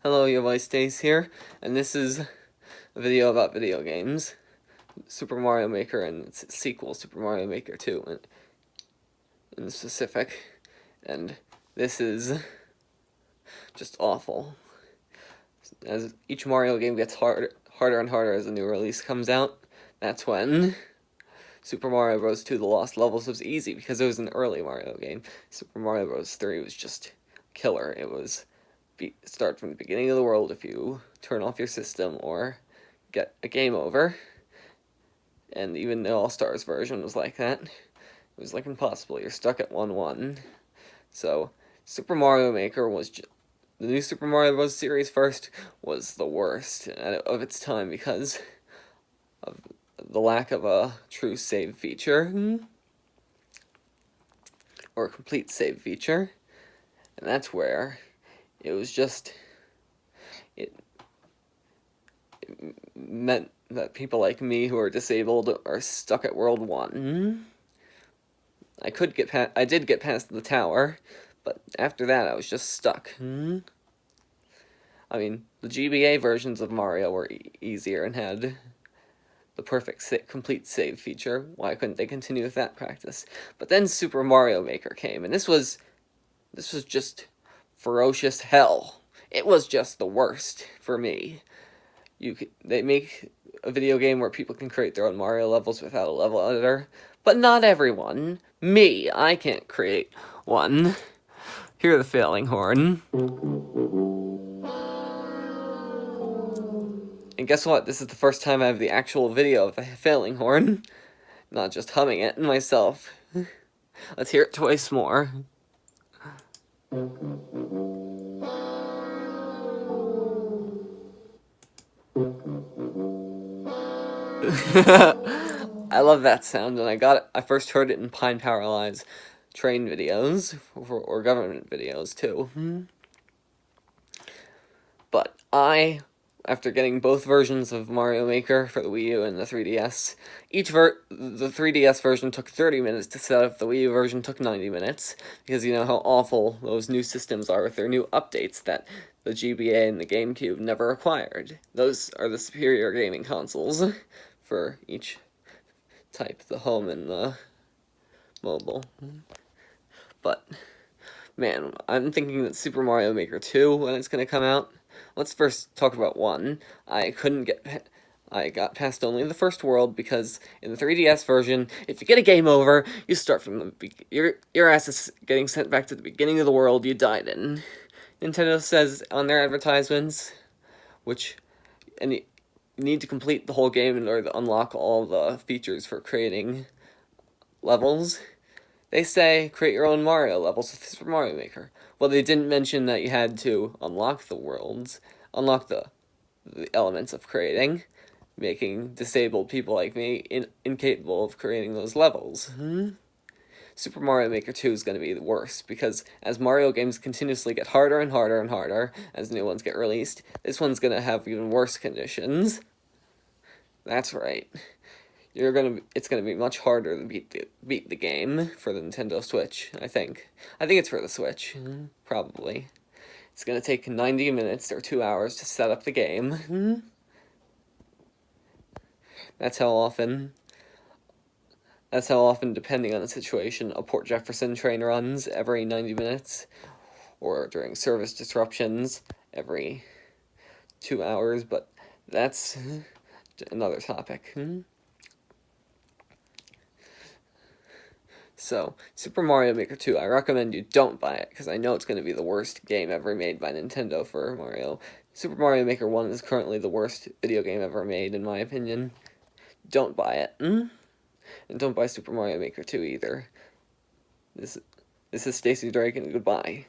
Hello, your voice stays here, and this is a video about video games, Super Mario Maker and its sequel, Super Mario Maker 2, in specific, and this is just awful. As each Mario game gets harder and harder as a new release comes out, that's when Super Mario Bros. 2 The Lost Levels was easy, because it was an early Mario game. Super Mario Bros. 3 was just killer. It was start from the beginning of the world if you turn off your system or get a game over. And even the All-Stars version was like that. It was like impossible. You're stuck at 1-1. So Super Mario Maker was the new Super Mario Bros. Series first was the worst of its time because of the lack of a true save feature or a complete save feature. And that's where it was just, it meant that people like me who are disabled are stuck at World 1. I did get past the tower, but after that I was just stuck. I mean, the GBA versions of Mario were easier and had the perfect complete save feature. Why couldn't they continue with that practice? But then Super Mario Maker came, and this was just ferocious hell. It was just the worst for me. They make a video game where people can create their own Mario levels without a level editor, but not everyone. Me, I can't create one. Hear the failing horn. And guess what? This is the first time I have the actual video of the failing horn, not just humming it myself. Let's hear it twice more. I love that sound, and I first heard it in Pine Power Live's train videos, or government videos, too. But after getting both versions of Mario Maker for the Wii U and the 3DS, the 3DS version took 30 minutes to set up, the Wii U version took 90 minutes, because you know how awful those new systems are with their new updates that the GBA and the GameCube never acquired. Those are the superior gaming consoles for each type, the home and the mobile. But, man, I'm thinking that Super Mario Maker 2, when it's going to come out, let's first talk about 1. I got past only the first world because in the 3DS version, if you get a game over, you start from your ass is getting sent back to the beginning of the world you died in. Nintendo says on their advertisements, and you need to complete the whole game in order to unlock all the features for creating levels. They say create your own Mario levels with Super Mario Maker. Well, they didn't mention that you had to unlock the worlds, unlock the elements of creating, making disabled people like me incapable of creating those levels. Super Mario Maker 2 is going to be the worst, because as Mario games continuously get harder and harder and harder as new ones get released, this one's going to have even worse conditions. That's right. It's gonna be much harder to beat the game for the Nintendo Switch, I think. I think it's for the Switch, probably. It's gonna take 90 minutes or 2 hours to set up the game. That's how often, depending on the situation, a Port Jefferson train runs every 90 minutes, or during service disruptions every 2 hours, but that's another topic. So, Super Mario Maker 2, I recommend you don't buy it, because I know it's going to be the worst game ever made by Nintendo for Mario. Super Mario Maker 1 is currently the worst video game ever made, in my opinion. Don't buy it. And don't buy Super Mario Maker 2 either. This is Stacy Drake, and goodbye.